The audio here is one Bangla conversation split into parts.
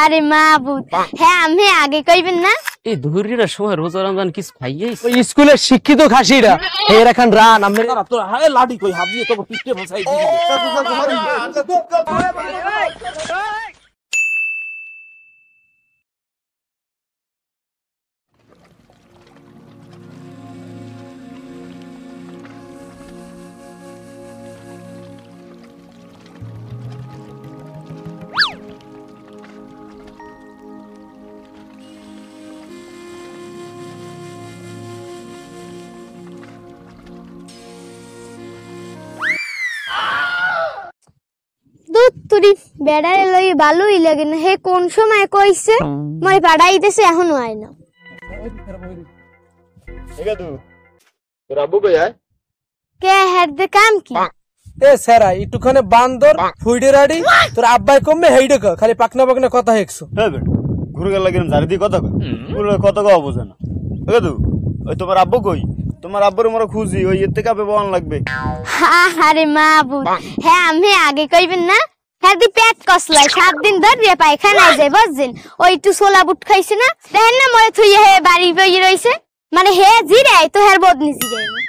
আরে মাবুদ, হ্যাঁ আমি আগে কইবেন না। এই ধুরিরা সময় রোজা রমজান কিছু খাইয়েই ওই স্কুলের শিক্ষিত খাসিরা এর এখন রান আমি তোর হায় লাঠি কই হাবিয়ে তো পিঠে বসাই দিবি। দুধ তুরি বেড়ারে লই ভালোই লাগে না। হে কোন সময় কইছে মই পাড়াইতেছে এখনো আয় না। ঠিক আছে তোর আব্বু কই আয়? কে হেড দে কাম কি? এ স্যারা একটুখানে বান্দর ফুইডে রাডি তোর আব্বাই কমবে হেইডে খালি পাকনা পাকনা কথা হেকছো। হ্যাঁ বেটা ঘুরে গেল লাগেন ঝাড়ি দিয়ে কথা কই পুরো কথা কও বুঝে না। ঠিক আছে ওই তোমার আব্বু কই? তোমার আব্বুর মোরা খুঁজি ওই এতে কাপে বন লাগবে। আরে মাবুদ, হ্যাঁ আমি আগে কইবেন না। হ্যাঁ দি পেট কসলাই 7 দিন ধরে পায়খানায় যায় বুঝছেন। ওই একটু ছোলা বুট খাইছে না, দেখেন না মই থুইয়ে হে বাড়ি বই রইছে। মানে হে জিরাই তো হের বদনি জিরাই না।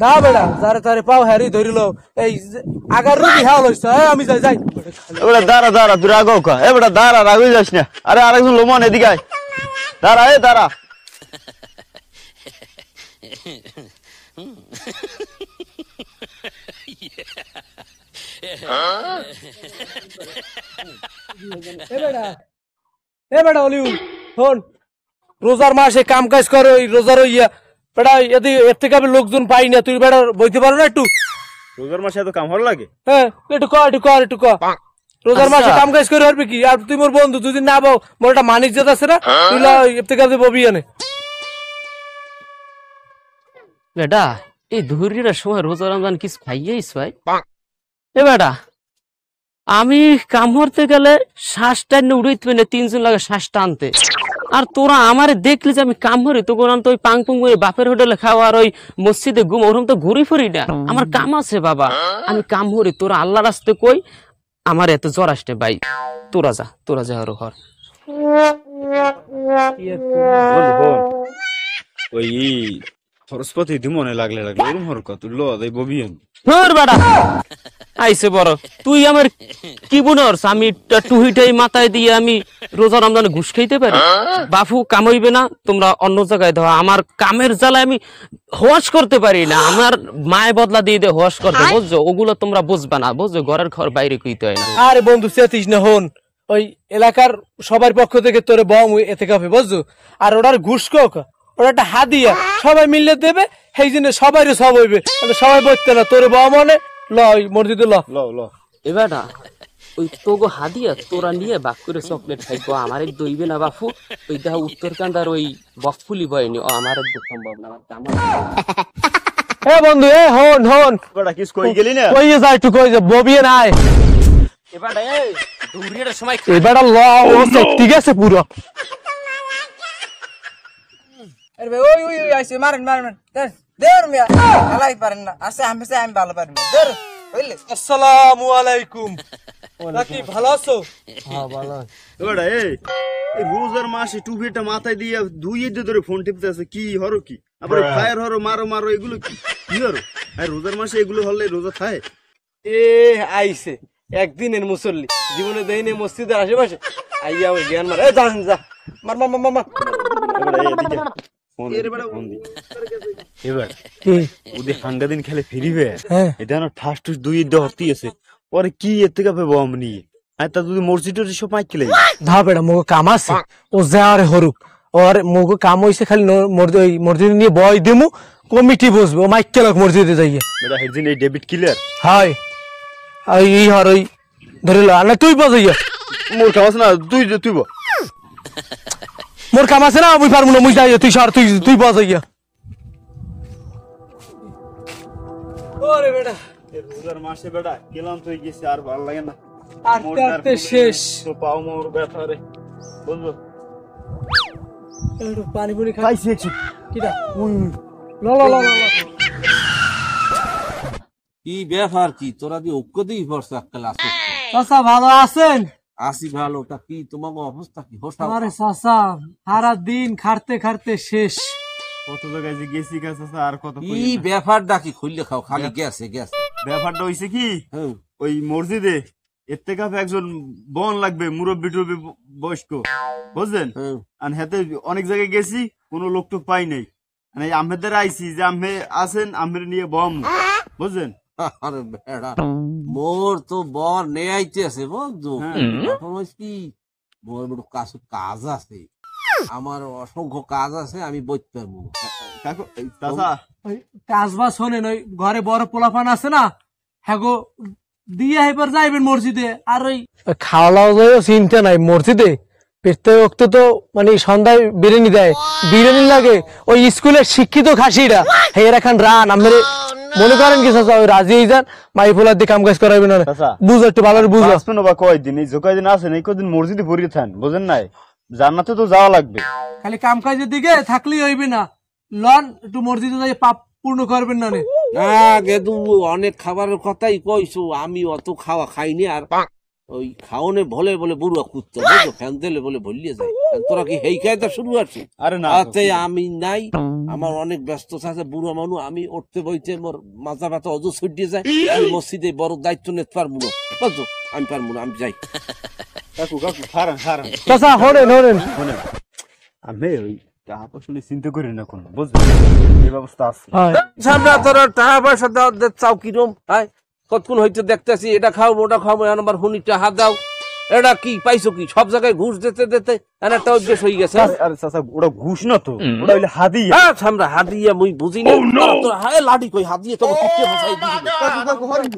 না বেড়া যারে তারে পাও হ্যারি ধরিল এই আগার রুটি হাল হইছে। আমি যাই যাই এবারে দাঁড়া দাঁড়া তুই রাগও কা এবারে দাঁড়া রাগই যাস না। আরে আরেকজন লোমন এদিকে আয় দাঁড়া এ দাঁড়া। এ বেড়া অলিউল শোন রোজার মাসে কাম কাজ করো রোজার ইয়া বেড়া এদি এর থেকে আমি লোকজন পাই না তুই বেড়া বইতে পারো না একটু? রোজার মাসে এত কাম ভালো লাগে? হ্যাঁ একটু কর রোজার মাসে কাম কাজ করে পারবি কি? আর তুই মোর বন্ধু দুদিন না বউ মোর একটা মানিক জাত আছে না তুই এর থেকে ববি আনে। বেটা এই ধুরিরা সময় রোজা রমজান কিছু খাইয়েইস ভাই। এ বেটা আমি কাম করতে গেলে শ্বাস টাইনে উড়াইতে পারি না, 3 জন লাগে শ্বাস টানতে। আর তোরা আমারে দেখলি যে আমি কাম করি তো কোন তো ওই পাং পুং করে বাপের হোটেলে খাওয়া আর ওই মসজিদে ঘুম ওরকম তো ঘুরি ফিরি না। আমার কাম আছে বাবা, আমি কাম করি। তোরা আল্লাহ রাস্তে কই আমার এত জ্বর আসতে ভাই। তোরা যা আরো ঘর ওই সরস্বতী দি মনে লাগলে ওরম হরকত ল দেই ববিয়েন ধর বেটা আইছে বড় তুই আমার কি বুনস? আমি টুহিটাই মাথায় দিয়ে আমি রোজা রমজানে ঘুষ খাইতে পারি? বাপু কামাইবে না, তোমরা অন্য জায়গায় দাও। আমার কামের জ্বালায় আমি হোয়াশ করতে পারি না। আমার মায় বদলা দিয়ে দে হোয়াশ করতে, বুঝছো? ওগুলো তোমরা বুঝবা না, বুঝছো? ঘরের ঘর বাইরে কইতে হয় না। আরে বন্ধু চেতিস না, হন ওই এলাকার সবার পক্ষ থেকে তোরে বম এতে কাপে বুঝছো। আর ওটার ঘুষ কোক ওটা একটা হাদিয়া সবাই মিললে দেবে, সেই জন্য সবাই সব হইবে। সবাই বলতে না তোরে বম মনে ল মসজিদে ল ল এবার ওই তোগো হাদিয়া তোরা নিয়ে বাক করে চকলেট খাইবো, আমার দইবে না বাপু। ওই দেখা উত্তরকান্দার ওই বকফুলি বয়নি ও আমার সম্ভব না। এ বন্ধু এ হন বড়া কিস কই গেলি না? কই যা একটু কই যা ববিয়ে নাই এবার এই ধুরিয়ার সময় এবার ল ও ঠিক আছে পুরো। আরে ভাই ওই আইছে মারেন দের মিয়া আলাই পারেন না আছে আমি ভালো পারি না দের বুঝলে। আসসালামু আলাইকুম। নাকি ভালো আছো? হ্যাঁ ভালো। বড়া এই রোজার মাসে টুপিটা মাথায় দিয়ে 2 দিন ধরে ফোন টিপতে আছে কি হরো কি? আবার ফায়ার হরো মারো এগুলো কি হরো? আর রোজার মাসে এগুলো হলে রোজা থাকে? এ আইছে একদিনের মুসল্লি জীবনে দেইনে মসজিদের আশেপাশে আইয়া ওই জ্ঞান মার। এ জান যা মার এবার ওদের হাঙ্গা দিন খেলে ফিরিবে এটা না ঠাস টুস 2 ঈদ হরতি আছে পরে কি এর থেকে বম নিয়ে আর তা যদি মসজিদের সব মাইক খেলে ধা বেড়া মোগো কাম আছে ও যারে হরুক ওর মোগো কাম হইছে খালি মসজিদ নিয়ে বয় দিমু কমিটি বসবে ও মাইক কেলক মসজিদে যাইয়ে বেটা হেদিন এই ডেবিট ক্লিয়ার হাই এই হর ওই ধরিল না তুই বজাইয়া মোর কাম আছে না তুই মোর কাম আছে না আমি পারবো না মুই যাই তুই সর তুই বজাইয়া। ওরে বেটা রোজার মাসে বেটা গেলাম তুই গেছি আর ভালো লাগে না আটতে শেষ তো পাও মোর ব্যথা রে বুঝছো। একটু পানি পুনি খাইছি একটু কিটা ল কি ব্যাপার কি তোরা দিয়ে ঐক্য দিই বর্ষা কাল আসো চাচা ভালো আছেন? আসি ভালো। তা কি তোমার অবস্থা কি? আরে চাচা সারা দিন খাটতে খাটতে শেষ। কত জায়গায় যে গেছি গা চাচা, আর কত কি ব্যাপারটা কি? খুললে খাও, খালি গেছে গেছে। ব্যাপারটা হইছে কি, হ্যাঁ ওই মসজিদে এর থেকে একজন বন লাগবে, মুরব্বী টুরব্বি বয়স্ক, বুঝলেন? হ্যাঁ। আর হাতে অনেক জায়গায় গেছি, কোনো লোক টোক পাই নাই। মানে আমেদের আইছি যে আমে আছেন, আমের নিয়ে বম, বুঝলেন? আরে বেড়া, মোর তো বর নেয়াইতে আছে বন্ধু। এখন হচ্ছে কি, মোর একটু কাজ আছে, আমার অসংখ্য কাজ আছে, আমি বইতে পারবো। কাকু চাচা, ওই কাজ বাজ শোনেন, ওই ঘরে বড় পোলাপান আছে না, হ্যাঁ গো দিয়ে এবার যাইবেন মসজিদে। আর ওই খাওয়া দাওয়া চিন্তা নাই, মসজিদে প্রত্যেক ওক্ত তো মানে সন্ধ্যায় বিরিয়ানি দেয়, বিরিয়ানি লাগে। ওই স্কুলের শিক্ষিত খাসিরা হের এখন রান আমাদের মনে করেন কি চাচা, ওই রাজি যান মাই ফোলার দিয়ে কাম কাজ করাবেন না। বুঝো একটু ভালো বুঝো। আসবেন বা কয়দিন, এই যে কয়দিন আছেন এই কয়দিন মসজিদে ভরিয়ে থান, বুঝেন নাই? জান্নাতে তো যাওয়া লাগবে, খালি কাম কাজের দিকে থাকলেই হইবে না। লন একটু মসজিদে যাই পাপ পূর্ণ করবেন না। গেদু অনেক খাবারের কথাই কইছো, আমি অত খাওয়া খাইনি। আর ওই খাওনে বলে বলে বুড়া কুত্তা বুঝো, ফ্যান দিলে বলে ভুলিয়ে যায়। তোরা কি হেই খাইতে শুরু আছি? আরে না, আমি নাই, আমার অনেক ব্যস্ত আছে, বুড়ো মানুষ, আমি উঠতে বইতে মোর মাথা ব্যথা অজু ছুটিয়ে যায়। আমি মসজিদে বড় দায়িত্ব নিতে পারবো না, বুঝছো? আমি পারবো না, আমি যাই। কাকু কাকু খারান খারান, চাচা হরেন হরেন, আমি ওই টাকা পয়সা নিয়ে চিন্তা করি না কোনো, বুঝলেন? এই ব্যবস্থা আছে। সামনে তোরা টাকা পয়সা দাও, চাও কিরম? কতক্ষণ হইতে দেখতেছি এটা খাও ওটা খাও, আমার হুনি টাকা দাও। এটা কি পাইছো কি? সব জায়গায় ঘুষ দিতে দিতে একটা অভ্যেস হয়ে গেছে। আরে চাচা, ওটা ঘুষ না তো, ওটা হইলে হাদিয়া। হ্যাঁ সামরা হাদিয়া, মুই বুঝি না। তোরা হায় লাঠি কই হাদিয়া, তোকে কিচ্ছে বসাই দিবি। কাকু কাকু হরেন।